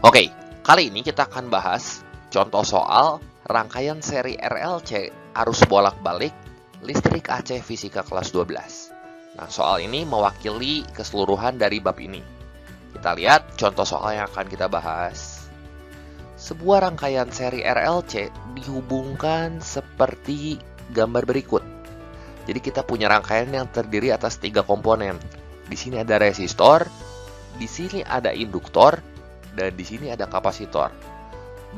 Oke, kali ini kita akan bahas contoh soal rangkaian seri RLC arus bolak-balik listrik AC fisika kelas 12. Nah, soal ini mewakili keseluruhan dari bab ini. Kita lihat contoh soal yang akan kita bahas. Sebuah rangkaian seri RLC dihubungkan seperti gambar berikut. Jadi kita punya rangkaian yang terdiri atas 3 komponen. Di sini ada resistor, di sini ada induktor, dan di sini ada kapasitor.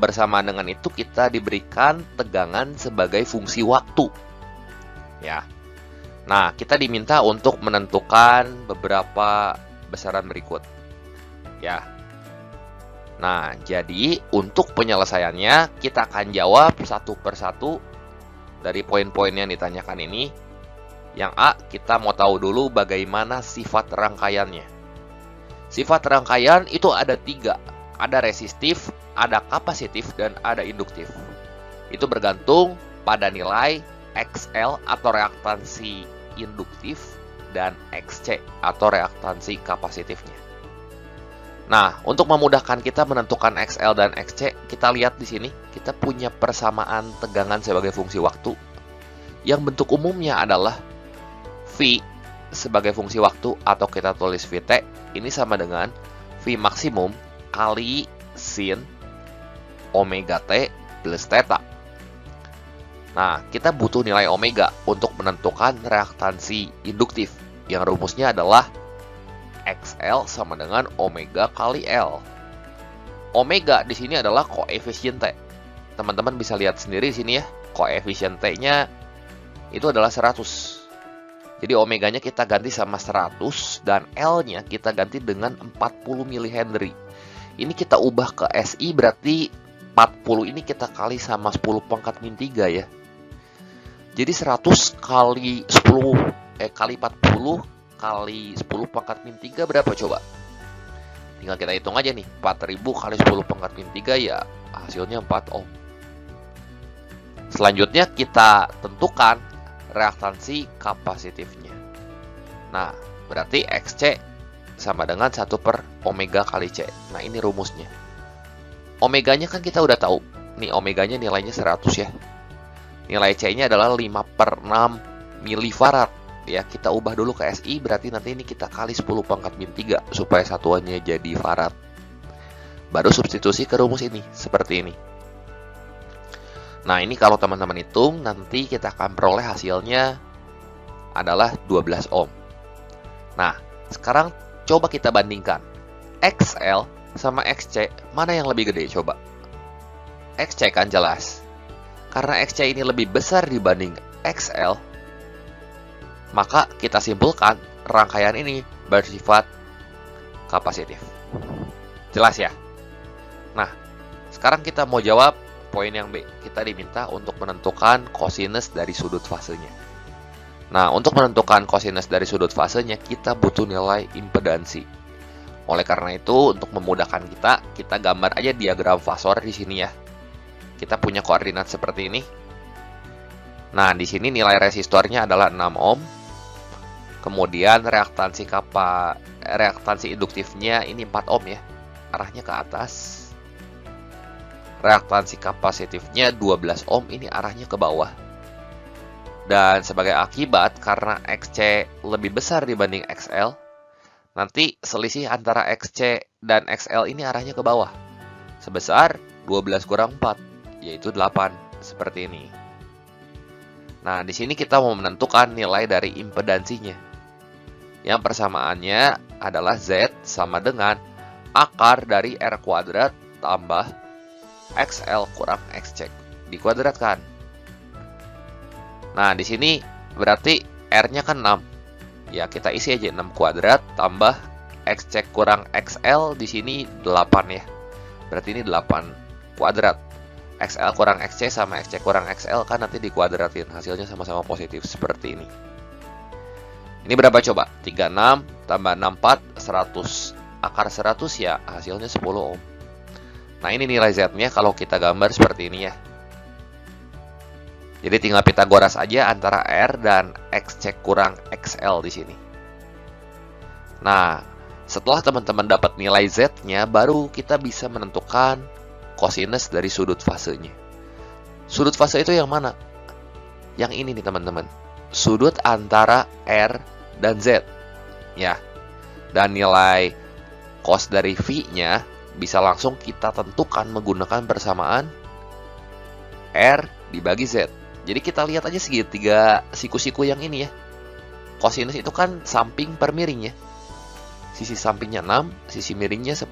Bersamaan dengan itu kita diberikan tegangan sebagai fungsi waktu. Ya. Nah, kita diminta untuk menentukan beberapa besaran berikut. Ya. Nah, jadi untuk penyelesaiannya kita akan jawab satu persatu dari poin-poin yang ditanyakan ini. Yang A, kita mau tahu dulu bagaimana sifat rangkaiannya. Sifat rangkaian itu ada 3. Ada resistif, ada kapasitif, dan ada induktif. Itu bergantung pada nilai XL atau reaktansi induktif dan XC atau reaktansi kapasitifnya. Nah, untuk memudahkan kita menentukan XL dan XC, kita lihat di sini, kita punya persamaan tegangan sebagai fungsi waktu. Yang bentuk umumnya adalah V sebagai fungsi waktu atau kita tulis Vt, ini sama dengan V maksimum kali sin omega T plus theta. Nah, kita butuh nilai omega untuk menentukan reaktansi induktif, yang rumusnya adalah XL sama dengan omega kali L. Omega di sini adalah koefisien T. Teman-teman bisa lihat sendiri di sini ya, koefisien T-nya itu adalah 100. Jadi omeganya kita ganti sama 100 dan L-nya kita ganti dengan 40 mH. Ini kita ubah ke SI berarti 40 ini kita kali sama 10 pangkat min 3 ya. Jadi 100 kali 10 kali 40 kali 10 pangkat min 3 berapa coba? Tinggal kita hitung aja nih. 4000 kali 10 pangkat min 3 ya hasilnya 4 ohm. Selanjutnya kita tentukan reaktansi kapasitifnya. Nah, berarti XC sama dengan 1 per omega kali C. Nah, ini rumusnya. Omeganya kan kita udah tahu. Nih, omeganya nilainya 100 ya. Nilai C-nya adalah 5 per 6 milifarad. Ya, kita ubah dulu ke SI, berarti nanti ini kita kali 10 pangkat min 3 supaya satuannya jadi farad. Baru substitusi ke rumus ini, seperti ini. Nah, ini kalau teman-teman hitung, nanti kita akan peroleh hasilnya adalah 12 ohm. Nah, sekarang coba kita bandingkan. XL sama XC, mana yang lebih gede coba? XC kan jelas. Karena XC ini lebih besar dibanding XL, maka kita simpulkan rangkaian ini bersifat kapasitif. Jelas ya? Nah, sekarang kita mau jawab poin yang B, kita diminta untuk menentukan kosinus dari sudut fasenya. Nah, untuk menentukan kosinus dari sudut fasenya, kita butuh nilai impedansi. Oleh karena itu, untuk memudahkan kita gambar aja diagram fasor di sini ya. Kita punya koordinat seperti ini. Nah, di sini nilai resistornya adalah 6 ohm. Kemudian reaktansi induktifnya ini 4 ohm ya. Arahnya ke atas. Reaktansi kapasitifnya 12 ohm, ini arahnya ke bawah. Dan sebagai akibat, karena XC lebih besar dibanding XL, nanti selisih antara XC dan XL ini arahnya ke bawah. Sebesar 12 kurang 4, yaitu 8, seperti ini. Nah, di sini kita mau menentukan nilai dari impedansinya. Yang persamaannya adalah Z sama dengan akar dari R kuadrat tambah XL kurang XC dikuadratkan. Nah, di sini berarti R-nya kan 6. Ya, kita isi aja 6 kuadrat tambah XC kurang XL di sini 8 ya. Berarti ini 8 kuadrat. XL kurang XC sama XC kurang XL kan nanti dikuadratin. Hasilnya sama-sama positif seperti ini. Ini berapa coba? 36 tambah 64 100. Akar 100 ya hasilnya 10 ohm. Nah, ini nilai Z-nya kalau kita gambar seperti ini ya. Jadi tinggal Pitagoras aja antara R dan XC kurang XL di sini. Nah, Setelah teman-teman dapat nilai Z-nya, baru kita bisa menentukan kosinus dari sudut fasenya. Sudut fase itu yang mana? Yang ini nih teman-teman. Sudut antara R dan Z. Ya. Dan nilai cos dari V-nya bisa langsung kita tentukan menggunakan persamaan R dibagi Z. Jadi kita lihat aja segitiga siku-siku yang ini ya. Kosinus itu kan samping per miringnya. Sisi sampingnya 6, sisi miringnya 10.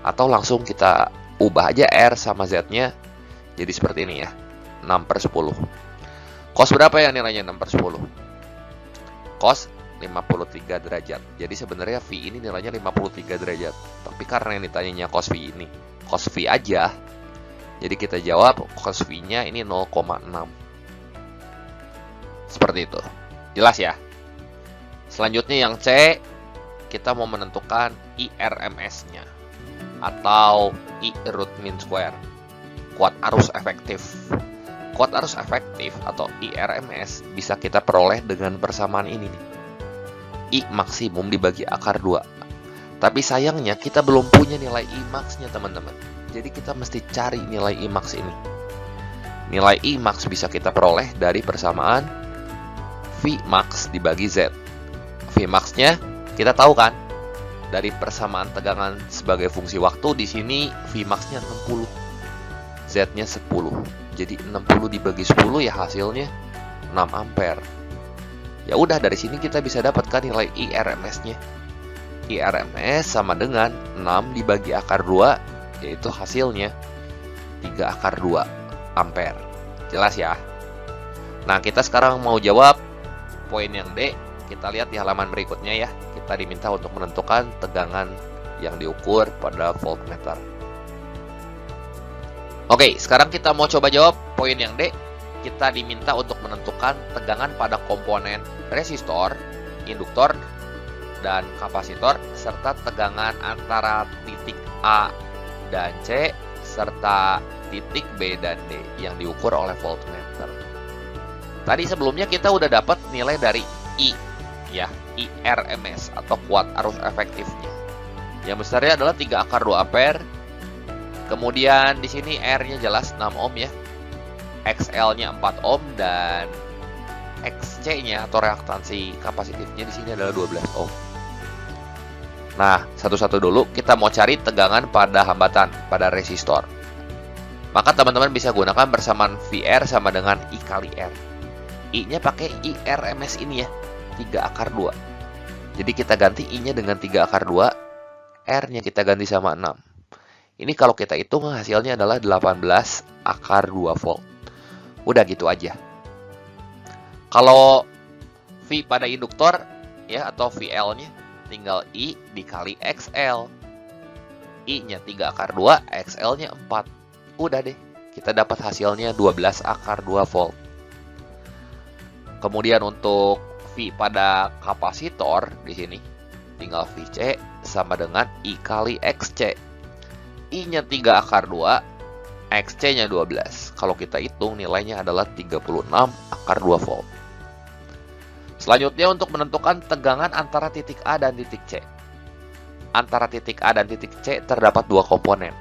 Atau langsung kita ubah aja R sama Z-nya jadi seperti ini ya. 6/10. Cos berapa ya nilainya 6/10? Cos 53 derajat. Jadi sebenarnya V ini nilainya 53 derajat. Tapi karena yang ditanyanya cos V ini, cos V aja. Jadi kita jawab cos V-nya ini 0,6. Seperti itu. Jelas ya? Selanjutnya yang C, kita mau menentukan IRMS-nya atau I root mean square, kuat arus efektif. Kuat arus efektif atau IRMS bisa kita peroleh dengan persamaan ini nih. I maksimum dibagi akar 2. Tapi sayangnya kita belum punya nilai I max-nya teman-teman. Jadi kita mesti cari nilai I max ini. Nilai I max bisa kita peroleh dari persamaan V max dibagi Z. V max-nya kita tahu kan, dari persamaan tegangan sebagai fungsi waktu, di sini Vmax-nya 60, Z-nya 10. Jadi 60 dibagi 10 ya hasilnya 6 ampere. Ya udah, dari sini kita bisa dapatkan nilai IRMS-nya. IRMS sama dengan 6 dibagi akar 2, yaitu hasilnya 3 akar 2 ampere. Jelas ya? Nah, kita sekarang mau jawab poin yang D. Kita lihat di halaman berikutnya ya. Kita diminta untuk menentukan tegangan yang diukur pada voltmeter. Oke, sekarang kita mau coba jawab poin yang D. Kita diminta untuk menentukan tegangan pada komponen resistor, induktor, dan kapasitor, serta tegangan antara titik A dan C, serta titik B dan D yang diukur oleh voltmeter. Tadi sebelumnya kita udah dapat nilai dari I, ya, IRMS atau kuat arus efektifnya. Yang besarnya adalah 3 akar 2 ampere. Kemudian di sini R-nya jelas 6 ohm ya. XL-nya 4 ohm dan XC-nya atau reaktansi kapasitifnya di sini adalah 12 ohm. Nah, satu-satu dulu kita mau cari tegangan pada hambatan pada resistor. Maka teman-teman bisa gunakan persamaan VR sama dengan I kali R. I-nya pakai IRMS ini ya. 3 akar 2. Jadi kita ganti I-nya dengan 3 akar 2, R-nya kita ganti sama 6. Ini kalau kita hitung hasilnya adalah 18 akar 2 volt. Udah gitu aja. Kalau V pada induktor ya atau VL-nya tinggal I dikali XL. I-nya 3 akar 2, XL-nya 4. Udah deh, kita dapat hasilnya 12 akar 2 volt. Kemudian untuk V pada kapasitor di sini tinggal VC sama dengan I kali XC. I-nya 3 akar 2, XC-nya 12. Kalau kita hitung nilainya adalah 36 akar 2 volt. Selanjutnya untuk menentukan tegangan antara titik A dan titik C. Antara titik A dan titik C terdapat 2 komponen.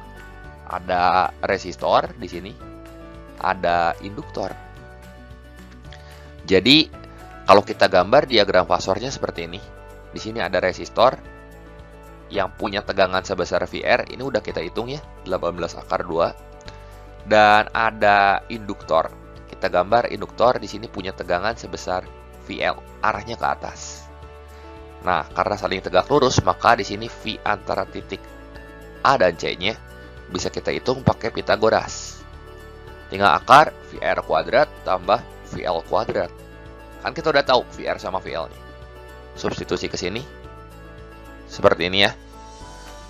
Ada resistor di sini, ada induktor. Jadi kalau kita gambar diagram fasornya seperti ini. Di sini ada resistor yang punya tegangan sebesar VR. Ini udah kita hitung ya, 18 akar 2. Dan ada induktor. Kita gambar induktor di sini punya tegangan sebesar VL, arahnya ke atas. Nah, karena saling tegak lurus, maka di sini V antara titik A dan C-nya bisa kita hitung pakai Pitagoras. Tinggal akar VR kuadrat tambah VL kuadrat. Kan kita udah tahu VR sama VL-nya. Substitusi ke sini. Seperti ini ya.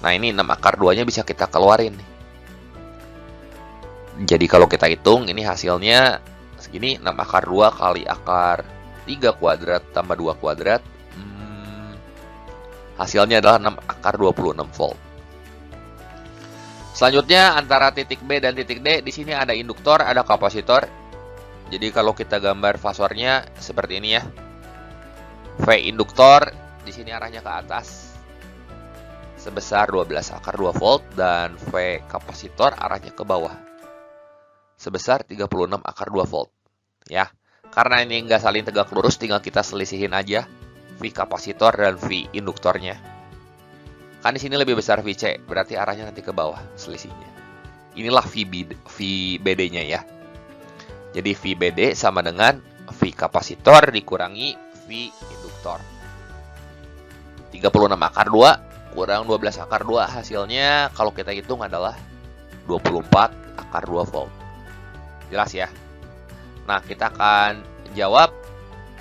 Nah, ini 6 akar 2-nya bisa kita keluarin nih. Jadi kalau kita hitung, ini hasilnya segini, 6 akar 2 kali akar 3 kuadrat tambah 2 kuadrat. Hasilnya adalah 6 akar 26 volt. Selanjutnya, antara titik B dan titik D, di sini ada induktor, ada kapasitor. Jadi kalau kita gambar fasornya seperti ini ya. V induktor di sini arahnya ke atas. sebesar 12 / 2 volt dan V kapasitor arahnya ke bawah sebesar 36 / 2 volt. Ya, karena ini nggak saling tegak lurus, tinggal kita selisihin aja V kapasitor dan V induktornya. Kan di sini lebih besar VC, berarti arahnya nanti ke bawah selisihnya. Inilah VBD-nya ya. Jadi VBD sama dengan V kapasitor dikurangi V induktor. 36 / 2 kurang 12 / 2 hasilnya kalau kita hitung adalah 24 / 2 volt. Jelas ya? Nah, kita akan jawab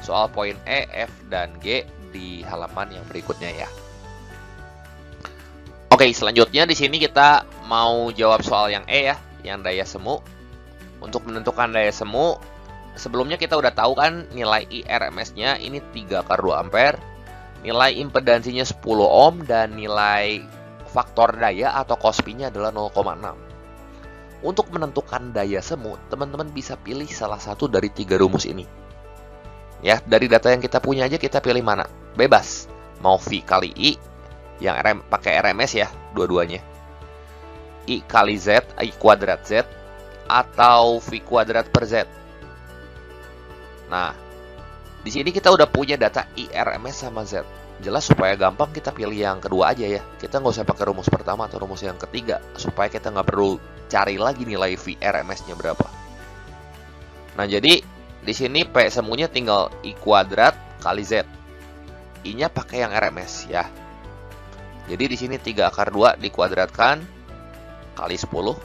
soal poin E, F, dan G di halaman yang berikutnya ya. Oke, selanjutnya di sini kita mau jawab soal yang E ya, yang daya semu. Untuk menentukan daya semu, sebelumnya kita udah tahu kan nilai IRMS-nya ini 3 / 2 ampere, nilai impedansinya 10 ohm, dan nilai faktor daya atau KOSPI-nya adalah 0,6. Untuk menentukan daya semu, teman-teman bisa pilih salah satu dari 3 rumus ini. Ya, dari data yang kita punya aja kita pilih mana? Bebas. Mau V kali I, yang pakai RMS ya, dua-duanya. I kali Z, I kuadrat Z, atau V kuadrat per Z. Nah, di sini kita udah punya data IRMS sama Z. Jelas supaya gampang kita pilih yang kedua aja ya. Kita nggak usah pakai rumus pertama atau rumus yang ketiga, supaya kita nggak perlu cari lagi nilai VRMS-nya berapa. Nah, jadi di sini P semuanya tinggal I kuadrat kali Z. I-nya pakai yang RMS ya. Jadi di sini 3 / 2 dikuadratkan kali 10.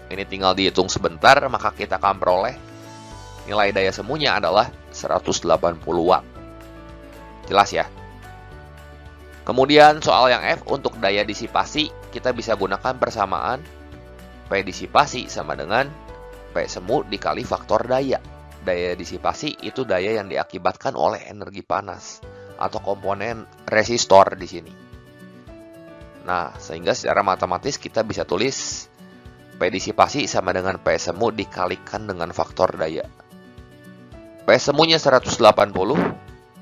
Ini tinggal dihitung sebentar, maka kita akan peroleh nilai daya semuanya adalah 180 watt. Jelas ya? Kemudian soal yang F, untuk daya disipasi, kita bisa gunakan persamaan P disipasi sama dengan P semu dikali faktor daya. Daya disipasi itu daya yang diakibatkan oleh energi panas atau komponen resistor di sini. Nah, sehingga secara matematis kita bisa tulis P disipasi sama dengan P semu dikalikan dengan faktor daya. P semunya 180,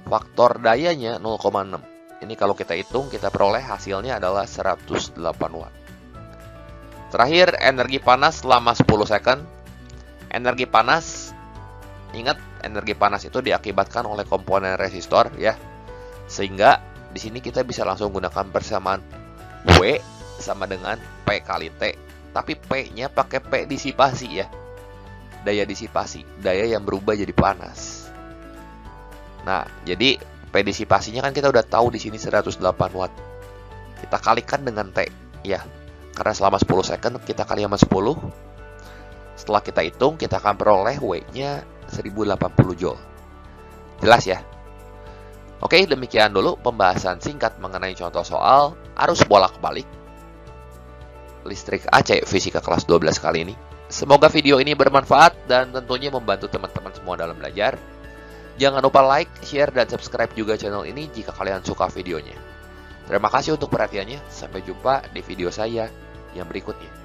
faktor dayanya 0,6. Ini kalau kita hitung, kita peroleh hasilnya adalah 108 watt. Terakhir, energi panas selama 10 second. Energi panas, ingat energi panas itu diakibatkan oleh komponen resistor ya. Sehingga di sini kita bisa langsung gunakan persamaan W sama dengan P kali T. Tapi P-nya pakai P disipasi ya. Daya disipasi, daya yang berubah jadi panas. Nah, jadi P disipasinya kan kita udah tahu di sini 108 watt. Kita kalikan dengan T ya. Karena selama 10 second kita kali sama 10. Setelah kita hitung, kita akan peroleh W-nya 1080 joule. Jelas ya? Oke, demikian dulu pembahasan singkat mengenai contoh soal arus bolak-balik listrik AC fisika kelas 12 kali ini. Semoga video ini bermanfaat dan tentunya membantu teman-teman semua dalam belajar. Jangan lupa like, share, dan subscribe juga channel ini jika kalian suka videonya. Terima kasih untuk perhatiannya. Sampai jumpa di video saya yang berikutnya.